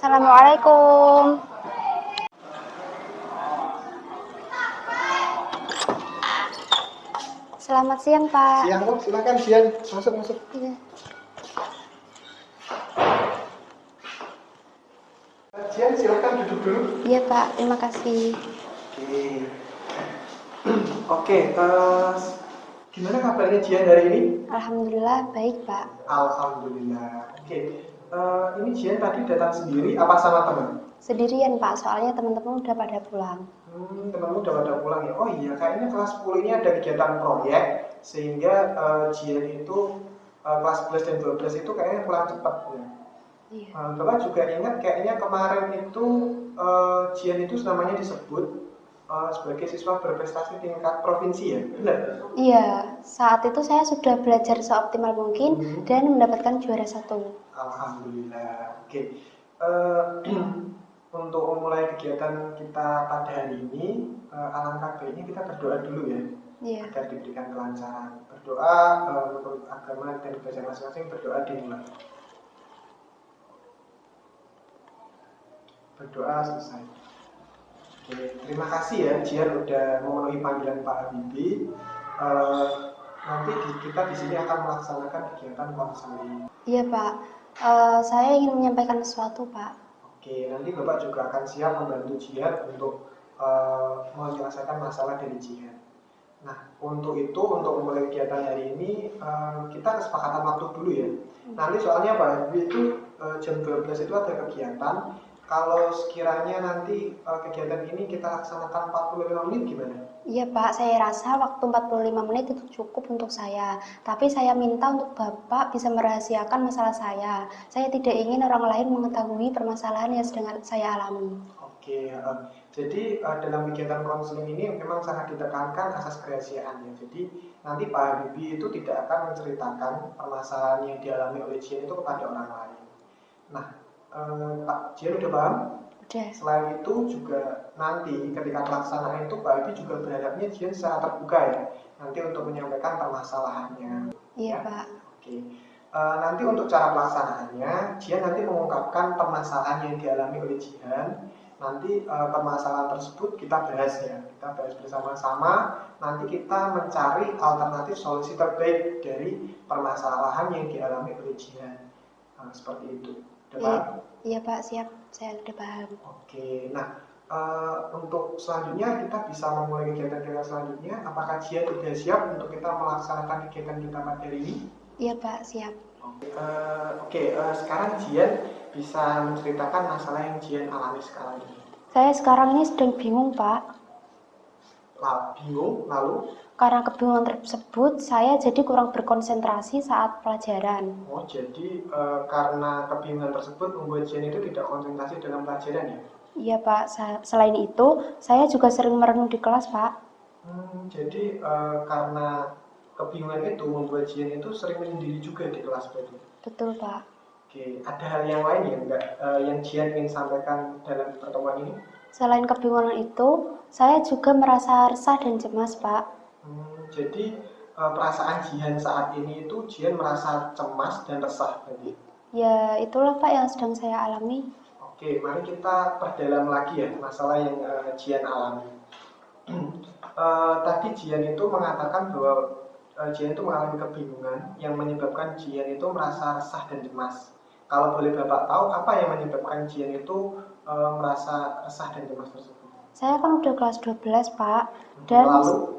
Assalamualaikum. Selamat siang, Pak. Siang kok, silakan Jian, masuk. Iya. Jian, silakan duduk dulu. Iya, Pak. Terima kasih. Oke, gimana kabarnya Jian hari ini? Alhamdulillah baik, Pak. Alhamdulillah. Oke, ini Jian tadi datang sendiri apa sama teman? Sendirian, Pak. Soalnya teman-teman udah pada pulang. Temanmu udah pada pulang ya? Oh iya, kayaknya kelas 10 ini ada kegiatan proyek, sehingga Jian itu kelas 11 dan 12 itu kayaknya pulang cepat ya. Iya. Bapak juga ingat kayaknya kemarin itu Jian itu namanya disebut sebagai siswa berprestasi tingkat provinsi ya, benar? Iya, saat itu saya sudah belajar seoptimal mungkin dan mendapatkan juara 1. Alhamdulillah. Oke. Untuk memulai kegiatan kita pada hari ini, alangkah baiknya kita berdoa dulu ya, Iya. agar diberikan kelancaran. Berdoa menurut agama dan kebiasaan masing-masing, berdoa dimulai. Berdoa selesai. Oke, terima kasih ya Jian udah memenuhi panggilan Pak Habibie. Nanti kita di sini akan melaksanakan kegiatan konseling. Iya, Pak. Saya ingin menyampaikan sesuatu, Pak. Oke, nanti Bapak juga akan siap membantu Jian untuk menyelesaikan masalah dari Jian. Nah, untuk memulai kegiatan hari ini, kita kesepakatan waktu dulu ya. Nanti soalnya Pak Habibie itu jam 12 itu ada kegiatan. Kalau sekiranya nanti kegiatan ini kita laksanakan 45 menit gimana? Iya, Pak. Saya rasa waktu 45 menit itu cukup untuk saya. Tapi saya minta untuk Bapak bisa merahasiakan masalah saya. Saya tidak ingin orang lain mengetahui permasalahan yang sedang saya alami. Oke, jadi dalam kegiatan konseling ini memang sangat ditekankan asas kerahasiaan ya. Jadi nanti Pak Habibie itu tidak akan menceritakan permasalahan yang dialami oleh Jian itu kepada orang lain. Nah, Pak Jian udah paham? Udah. Selain itu juga nanti ketika pelaksanaan itu Pak Habibie juga berharapnya Jian secara terbuka ya, nanti untuk menyampaikan permasalahannya. Iya, Ya? Pak. Oke. Nanti untuk cara pelaksanaannya, Jian nanti mengungkapkan permasalahan yang dialami oleh Jian. Nanti permasalahan tersebut kita bahas ya, kita bahas bersama-sama. Nanti kita mencari alternatif solusi terbaik dari permasalahan yang dialami oleh Jian. Seperti itu. Udah paham? Iya, Pak. Siap. Saya udah paham. Oke. Nah, untuk selanjutnya kita bisa memulai kegiatan-kegiatan selanjutnya. Apakah Jian sudah siap untuk kita melaksanakan kegiatan kita pada hari ini? Iya, Pak. Siap. Oke, sekarang Jian bisa menceritakan masalah yang Jian alami sekarang ini. Saya sekarang ini sedang bingung, Pak. Bingung, lalu? Karena kebingungan tersebut, saya jadi kurang berkonsentrasi saat pelajaran. Oh, jadi karena kebingungan tersebut membuat Jian itu tidak konsentrasi dalam pelajaran ya? Iya, Pak. Selain itu, saya juga sering merenung di kelas, Pak. Jadi karena kebingungan itu membuat Jian itu sering menyendiri juga di kelas berarti? Betul, Pak. Oke, ada hal yang lain ya enggak yang Jian ingin sampaikan dalam pertemuan ini? Selain kebingungan itu, saya juga merasa resah dan cemas, Pak. Jadi perasaan Jian saat ini itu Jian merasa cemas dan resah berarti? Ya, itulah Pak yang sedang saya alami. Oke, mari kita perdalam lagi ya masalah yang Jian alami. Tadi Jian itu mengatakan bahwa Jian itu mengalami kebingungan yang menyebabkan Jian itu merasa resah dan cemas. Kalau boleh Bapak tahu apa yang menyebabkan Jian itu merasa resah dan cemas tersebut? Saya kan udah kelas 12, Pak. Dan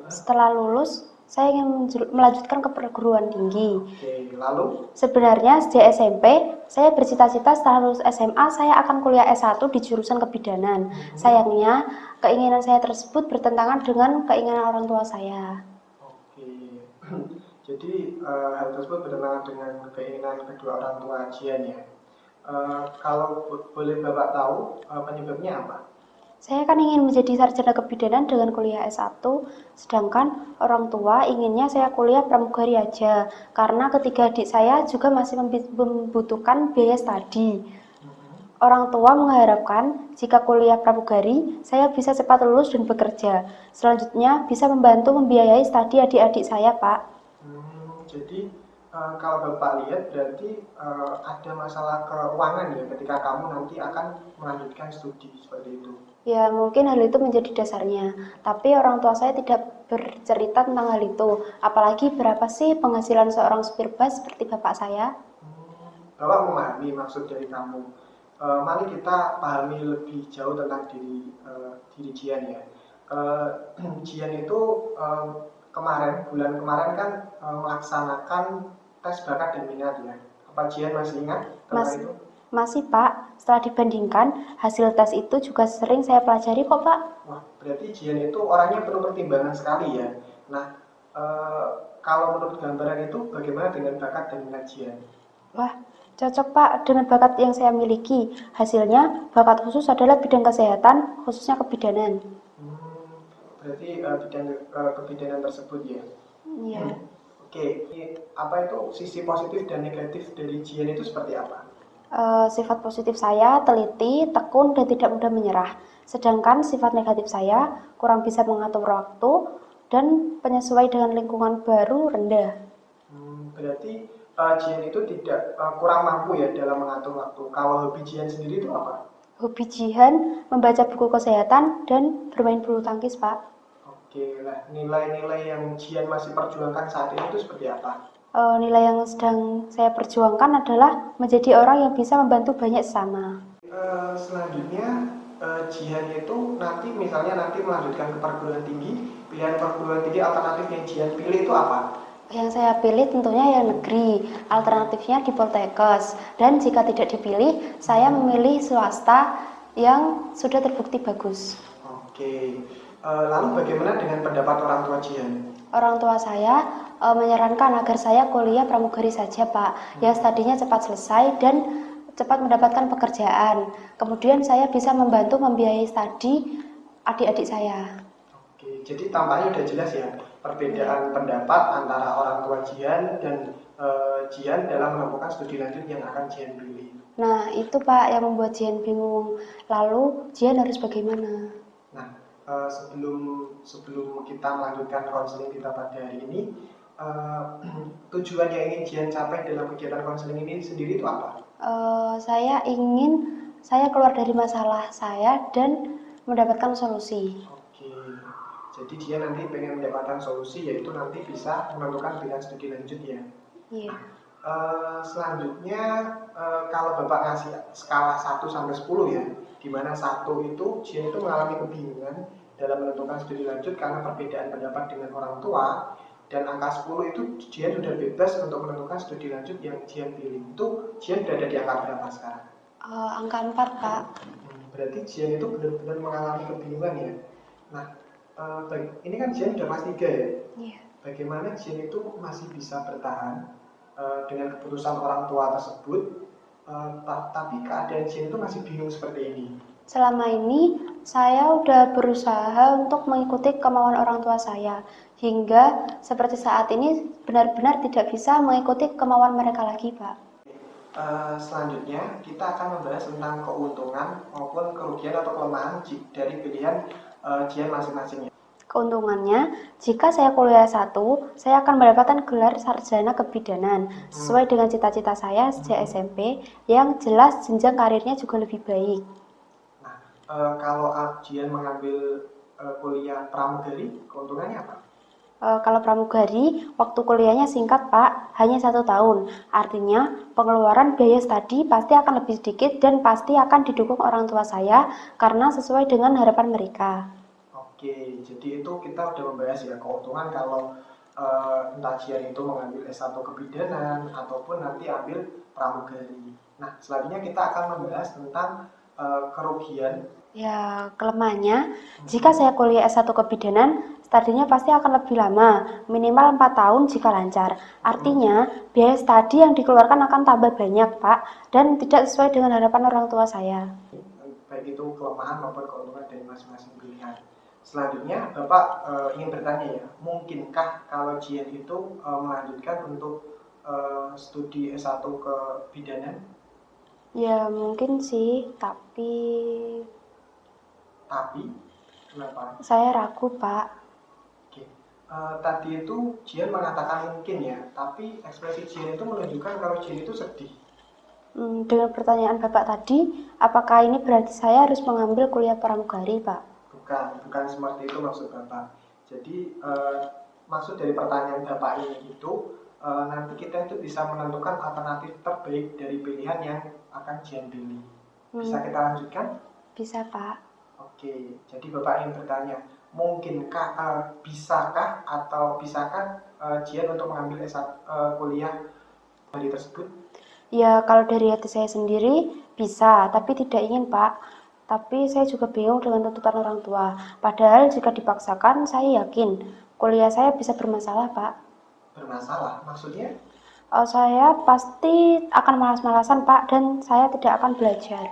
setelah lulus, saya ingin melanjutkan ke perguruan tinggi. Oke, lalu? Sebenarnya sejak SMP, saya bercita-cita setelah lulus SMA, saya akan kuliah S1 di jurusan kebidanan. Sayangnya, keinginan saya tersebut bertentangan dengan keinginan orang tua saya. Oke, jadi hal tersebut bertentangan dengan keinginan kedua orang tua Jian ya. Kalau boleh Bapak tahu penyebabnya apa? Saya kan ingin menjadi sarjana kebidanan dengan kuliah S1, sedangkan orang tua inginnya saya kuliah pramugari aja, karena ketiga adik saya juga masih membutuhkan biaya studi. Orang tua mengharapkan jika kuliah pramugari, saya bisa cepat lulus dan bekerja. Selanjutnya bisa membantu membiayai studi adik-adik saya, Pak. Jadi Kalau Bapak lihat berarti ada masalah keuangan ya ketika kamu nanti akan melanjutkan studi seperti itu. Ya, mungkin hal itu menjadi dasarnya. Tapi orang tua saya tidak bercerita tentang hal itu. Apalagi berapa sih penghasilan seorang supir bus seperti bapak saya? Bapak memahami maksud dari kamu. Mari kita pahami lebih jauh tentang diri Jian ya. Jian itu bulan kemarin kan melaksanakan tes bakat dan minat ya. Apa Jian masih ingat tentang Mas, itu? masih Pak, setelah dibandingkan, hasil tes itu juga sering saya pelajari kok Pak. Wah, berarti Jian itu orangnya penuh pertimbangan sekali ya. Nah, eh, kalau menurut gambaran itu bagaimana dengan bakat dan minat Jian? Wah, cocok Pak dengan bakat yang saya miliki. Hasilnya, bakat khusus adalah bidang kesehatan, khususnya kebidanan. Hmm, berarti kebidanan tersebut ya. Iya. Oke, apa itu sisi positif dan negatif dari Jian itu seperti apa? Sifat positif saya teliti, tekun, dan tidak mudah menyerah. Sedangkan sifat negatif saya kurang bisa mengatur waktu dan penyesuaian dengan lingkungan baru rendah. Berarti Jian itu tidak kurang mampu ya dalam mengatur waktu. Kalau hobi Jian sendiri itu apa? Hobi Jihan membaca buku kesehatan dan bermain bulu tangkis, Pak. Oke, lah nilai-nilai yang Jian masih perjuangkan saat ini itu seperti apa? Nilai yang sedang saya perjuangkan adalah menjadi orang yang bisa membantu banyak sesama. Selanjutnya Jian itu nanti melanjutkan ke perguruan tinggi, pilihan perguruan tinggi alternatif yang Jian pilih itu apa? Yang saya pilih tentunya yang negeri, alternatifnya di Poltekkes. Dan jika tidak dipilih, saya memilih swasta yang sudah terbukti bagus. Oke, lalu bagaimana dengan pendapat orang tua Jian? Orang tua saya menyarankan agar saya kuliah pramugari saja, Pak, yang tadinya cepat selesai dan cepat mendapatkan pekerjaan. Kemudian saya bisa membantu membiayai studi adik-adik saya. Oke, jadi tampaknya udah jelas ya perbedaan pendapat antara orang tua Jian dan Jian dalam menemukan studi lanjut yang akan Jian pilih. Nah, itu Pak yang membuat Jian bingung. Lalu Jian harus bagaimana? Nah, sebelum sebelum kita melanjutkan konseling kita pada hari ini, eh, tujuan yang ingin Jian capai dalam kegiatan konseling ini sendiri itu apa? Saya ingin saya keluar dari masalah saya dan mendapatkan solusi. Oke, jadi dia nanti pengen mendapatkan solusi yaitu nanti bisa menentukan pilihan studi lanjut ya. Iya. Selanjutnya kalau Bapak ngasih skala 1 sampai 10 ya, di mana 1 itu Jian itu mengalami kebingungan dalam menentukan studi lanjut karena perbedaan pendapat dengan orang tua, dan angka 10 itu Jian sudah bebas untuk menentukan studi lanjut yang Jian pilih. Itu Jian berada di angka berapa sekarang? Angka 4, Pak. Berarti Jian itu benar-benar mengalami kebingungan ya. Nah, ini kan Jian udah kelas 3 ya. Iya. Bagaimana Jian itu masih bisa bertahan dengan keputusan orang tua tersebut, tapi keadaan Jian itu masih bingung seperti ini. Selama ini saya udah berusaha untuk mengikuti kemauan orang tua saya, hingga seperti saat ini benar-benar tidak bisa mengikuti kemauan mereka lagi, Pak. Selanjutnya kita akan membahas tentang keuntungan maupun kerugian atau kelemahan dari pilihan Jian masing-masing. Keuntungannya, jika saya kuliah S1, saya akan mendapatkan gelar sarjana kebidanan sesuai dengan cita-cita saya sejak SMP, yang jelas jenjang karirnya juga lebih baik. Nah, kalau Jian mengambil kuliah pramugari, keuntungannya apa? Kalau pramugari, waktu kuliahnya singkat, Pak, hanya 1 tahun. Artinya, pengeluaran biaya studi pasti akan lebih sedikit dan pasti akan didukung orang tua saya karena sesuai dengan harapan mereka. Oke, jadi itu kita udah membahas ya keuntungan kalau entah Jian itu mengambil S1 kebidanan ataupun nanti ambil pramugari. Nah, selanjutnya kita akan membahas tentang kerugian. Ya, kelemahannya, jika saya kuliah S1 kebidanan, studinya pasti akan lebih lama, minimal 4 tahun jika lancar. Artinya, biaya studi yang dikeluarkan akan tambah banyak, Pak, dan tidak sesuai dengan harapan orang tua saya. Baik itu kelemahan maupun keuntungan dari masing-masing pilihan. Selanjutnya, Bapak ingin bertanya ya, mungkinkah kalau Jian itu melanjutkan untuk studi S1 kebidanan? Ya, mungkin sih, tapi Tapi, kenapa? saya ragu, Pak. Oke. Tadi itu Jian mengatakan mungkin ya, tapi ekspresi Jian itu menunjukkan kalau Jian itu sedih. Dengan pertanyaan Bapak tadi, apakah ini berarti saya harus mengambil kuliah pramugari, Pak? Bukan seperti itu maksud Bapak. Jadi maksud dari pertanyaan Bapak ini itu nanti kita itu bisa menentukan alternatif terbaik dari pilihan yang akan Jian pilih. Bisa kita lanjutkan? Bisa, Pak. Oke, jadi Bapak ingin bertanya, bisakah Jian untuk mengambil kuliah dari tersebut? Ya, kalau dari hati saya sendiri bisa, tapi tidak ingin, Pak. Tapi saya juga bingung dengan tuntutan orang tua. Padahal jika dipaksakan, saya yakin kuliah saya bisa bermasalah, Pak. Bermasalah, maksudnya? Saya pasti akan malas-malasan, Pak, dan saya tidak akan belajar.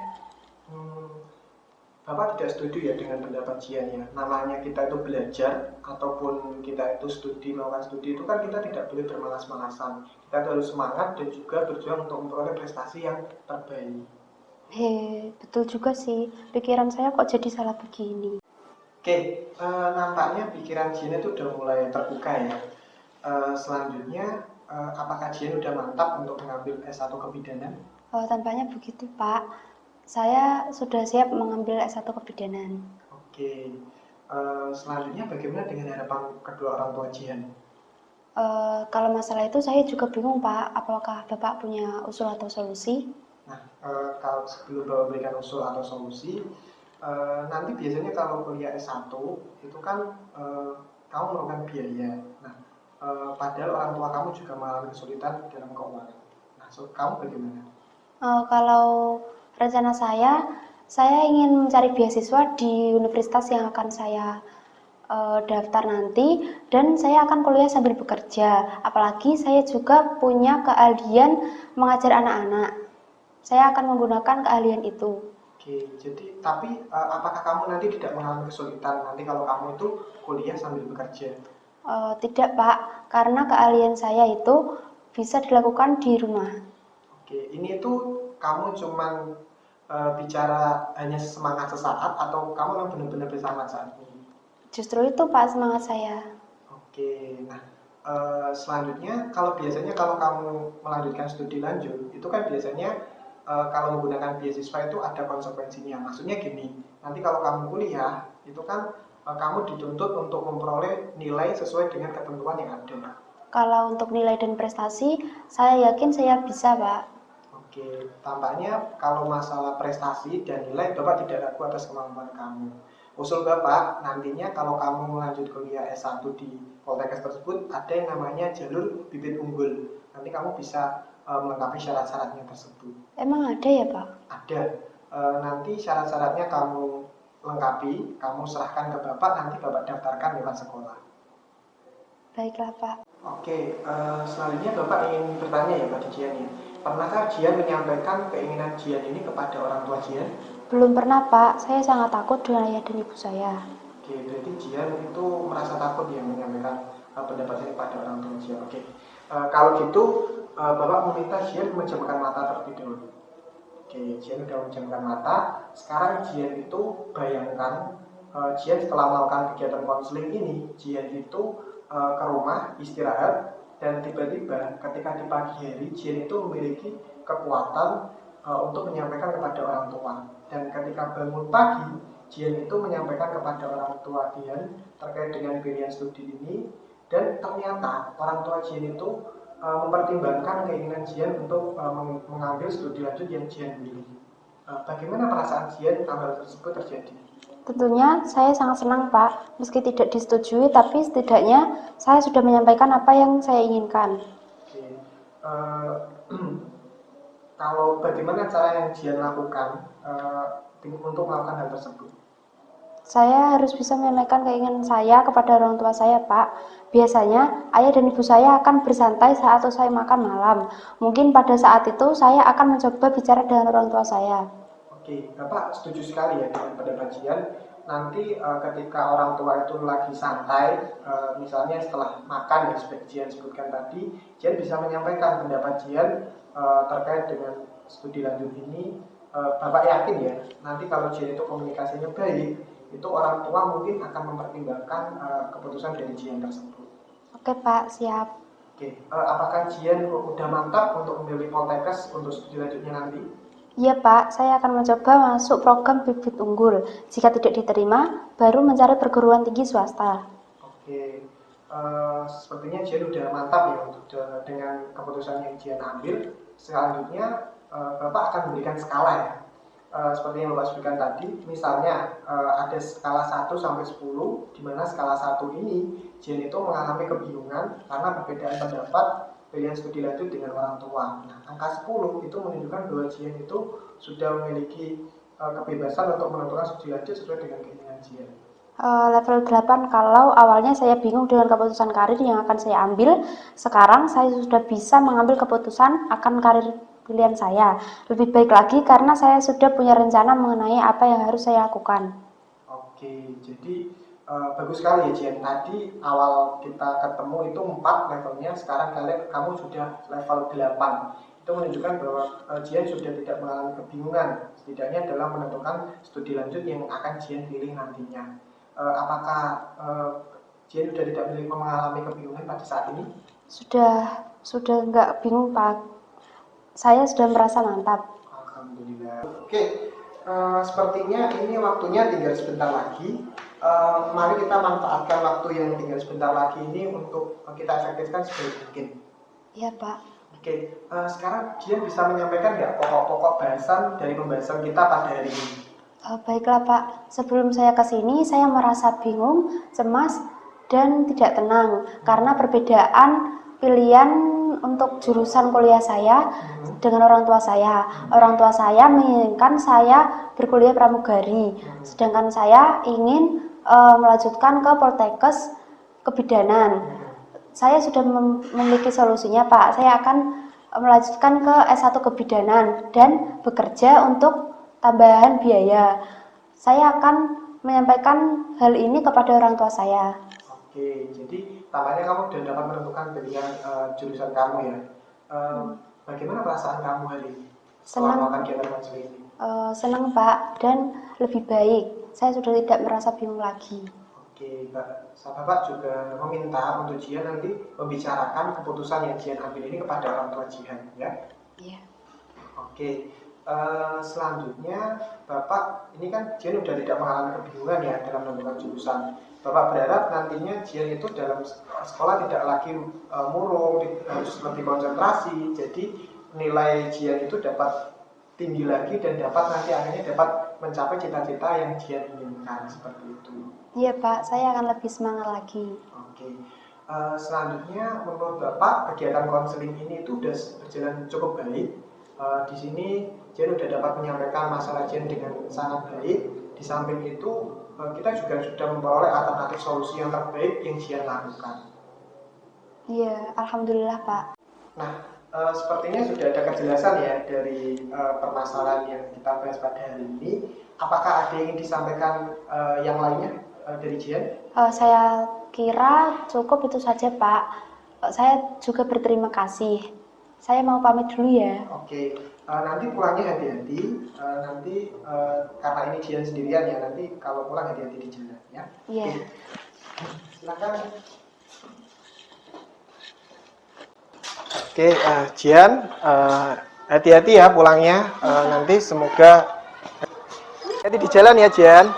Bapak tidak setuju ya dengan pendapat Jian ya. Namanya kita itu belajar ataupun kita itu melakukan studi itu kan kita tidak boleh bermalas-malasan. Kita harus semangat dan juga berjuang untuk memperoleh prestasi yang terbaik. Betul juga sih. Pikiran saya kok jadi salah begini. Oke, nampaknya pikiran Jian itu udah mulai terbuka ya. Selanjutnya, apakah Jian udah mantap untuk mengambil S1 kebidanan? Tampaknya begitu, Pak. Saya sudah siap mengambil S1 kebidanan. Oke, selanjutnya bagaimana dengan harapan kedua orang tua Jian? Kalau masalah itu saya juga bingung, Pak. Apakah Bapak punya usul atau solusi? Nah, kalau sebelum Bapak berikan usul atau solusi, nanti biasanya kalau kuliah S1 itu kan kamu memerlukan biaya. Nah, padahal orang tua kamu juga mengalami kesulitan dalam keuangan. Nah, kamu bagaimana? Kalau rencana saya ingin mencari beasiswa di universitas yang akan saya daftar nanti, dan saya akan kuliah sambil bekerja. Apalagi saya juga punya keahlian mengajar anak-anak. Saya akan menggunakan keahlian itu. Oke, jadi tapi apakah kamu nanti tidak mengalami kesulitan nanti kalau kamu itu kuliah sambil bekerja? Tidak, Pak, karena keahlian saya itu bisa dilakukan di rumah. Oke, ini tuh kamu cuman bicara hanya semangat sesaat atau kamu memang benar-benar bersemangat saat ini? Justru itu, Pak, semangat saya. Oke, nah selanjutnya biasanya kalau kamu melanjutkan studi lanjut, itu kan biasanya kalau menggunakan beasiswa itu ada konsekuensinya. Maksudnya gini, nanti kalau kamu kuliah, itu kan kamu dituntut untuk memperoleh nilai sesuai dengan ketentuan yang ada. Kalau untuk nilai dan prestasi, saya yakin saya bisa, Pak. Oke, tampaknya kalau masalah prestasi dan nilai, Bapak tidak ragu atas kemampuan kamu. Usul Bapak, nantinya kalau kamu melanjut kuliah S1 di Poltekkes tersebut, ada yang namanya jalur bibit unggul. Nanti kamu bisa melengkapi syarat-syaratnya tersebut. Emang ada ya, Pak? Ada. Nanti syarat-syaratnya kamu lengkapi, kamu serahkan ke Bapak, nanti Bapak daftarkan lewat sekolah. Baiklah, Pak. Oke, selanjutnya Bapak ingin bertanya ya pada Jian ya. Pernahkah Jian menyampaikan keinginan Jian ini kepada orang tua Jian? Belum pernah, Pak. Saya sangat takut dengan ayah dan ibu saya. Oke, berarti Jian itu merasa takut ya menyampaikan pendapatnya kepada orang tua Jian. Oke, kalau gitu Bapak meminta Jian menjamkan mata terlebih dahulu. Oke, Jian sudah menjamkan mata. Sekarang Jian itu bayangkan Jian setelah melakukan kegiatan konseling ini, Jian itu ke rumah istirahat dan tiba-tiba ketika di pagi hari Jian itu memiliki kekuatan untuk menyampaikan kepada orang tua, dan ketika bangun pagi Jian itu menyampaikan kepada orang tua Jian terkait dengan pilihan studi ini, dan ternyata orang tua Jian itu mempertimbangkan keinginan Jian untuk mengambil studi lanjut yang Jian pilih. Bagaimana perasaan Jian hal tersebut terjadi? Tentunya saya sangat senang, Pak. Meski tidak disetujui, tapi setidaknya saya sudah menyampaikan apa yang saya inginkan. Oke. Kalau bagaimana cara yang Jian lakukan untuk melakukan hal tersebut? Saya harus bisa menyampaikan keinginan saya kepada orang tua saya, Pak. Biasanya, ayah dan ibu saya akan bersantai saat usai makan malam. Mungkin pada saat itu, saya akan mencoba bicara dengan orang tua saya. Oke, Bapak setuju sekali ya dengan pendapat Jian. Nanti ketika orang tua itu lagi santai, misalnya setelah makan ya seperti Jian sebutkan tadi, Jian bisa menyampaikan pendapat Jian terkait dengan studi lanjut ini. Bapak yakin ya, nanti kalau Jian itu komunikasinya baik, itu orang tua mungkin akan mempertimbangkan keputusan dari Jian tersebut. Oke Pak, siap. Oke, apakah Jian udah mantap untuk memilih Poltekkes untuk studi lanjutnya nanti? Iya Pak, saya akan mencoba masuk program bibit unggul. Jika tidak diterima, baru mencari perguruan tinggi swasta. Oke, sepertinya Jian udah mantap ya untuk dengan keputusan yang Jian ambil. Selanjutnya, Bapak akan memberikan skala ya. Seperti yang Bapak sebutkan tadi, misalnya ada skala 1 sampai 10, di mana skala 1 ini Jian itu mengalami kebingungan karena perbedaan pendapat pilihan studi lanjut dengan orang tua. Nah, angka 10 itu menunjukkan bahwa Jian itu sudah memiliki kebebasan untuk menentukan studi lanjut sesuai dengan keinginan Jian. Level 8 kalau awalnya saya bingung dengan keputusan karir yang akan saya ambil, sekarang saya sudah bisa mengambil keputusan akan karir pilihan saya. Lebih baik lagi karena saya sudah punya rencana mengenai apa yang harus saya lakukan. Oke, jadi bagus sekali ya Jian. Tadi awal kita ketemu itu 4 levelnya, sekarang kamu sudah level 8. Itu menunjukkan bahwa Jian sudah tidak mengalami kebingungan, setidaknya dalam menentukan studi lanjut yang akan Jian pilih nantinya. Apakah Jian sudah tidak mengalami kebingungan pada saat ini? Sudah nggak bingung Pak. Saya sudah merasa mantap. Alhamdulillah. Oke, sepertinya ini waktunya tinggal sebentar lagi. Mari kita manfaatkan waktu yang tinggal sebentar lagi ini untuk kita efektifkan sebaik mungkin. Iya Pak. Oke, sekarang Jian bisa menyampaikan nggak pokok-pokok bahasan dari pembahasan kita pada hari ini? Baiklah Pak, sebelum saya ke sini saya merasa bingung, cemas, dan tidak tenang karena perbedaan pilihan untuk jurusan kuliah saya dengan orang tua saya. Orang tua saya menginginkan saya berkuliah pramugari, sedangkan saya ingin melanjutkan ke Poltekkes kebidanan. Saya sudah memiliki solusinya Pak, saya akan melanjutkan ke S1 kebidanan dan bekerja untuk tambahan biaya. Saya akan menyampaikan hal ini kepada orang tua saya. Oke, jadi tampaknya kamu sudah dapat menentukan pilihan jurusan kamu ya. Bagaimana perasaan kamu hari ini setelah melakukan kegiatan konseling ini? Senang Pak, dan lebih baik. Saya sudah tidak merasa bingung lagi. Oke, Bapak juga meminta untuk Jian nanti membicarakan keputusan yang Jian ambil ini kepada orang tua Jian, ya? Iya. Oke, selanjutnya Bapak, ini kan Jian sudah tidak mengalami kebingungan ya dalam menentukan jurusan. Bapak berharap nantinya Jian itu dalam sekolah tidak lagi murung, harus lebih konsentrasi, jadi nilai Jian itu dapat tinggi lagi dan dapat nanti akhirnya dapat mencapai cita-cita yang Jian inginkan, seperti itu. Iya Pak, saya akan lebih semangat lagi. Oke, selanjutnya menurut Bapak kegiatan konseling ini itu sudah berjalan cukup baik. Di sini Jian sudah dapat menyampaikan masalah Jian dengan sangat baik. Di samping itu kita juga sudah memperoleh alternatif solusi yang terbaik yang Jian lakukan. Iya, alhamdulillah Pak. Nah, sepertinya sudah ada kejelasan ya dari permasalahan yang kita bahas pada hari ini. Apakah ada yang ingin disampaikan yang lainnya dari Jian? Saya kira cukup itu saja Pak. Saya juga berterima kasih. Saya mau pamit dulu ya. Oke, nanti pulangnya hati-hati. Nanti karena ini Jian sendirian ya, nanti kalau pulang hati-hati di jalan ya. Iya. Oke. Silakan. Oke, Jian, hati-hati ya pulangnya. Nanti semoga hati di jalan ya Jian.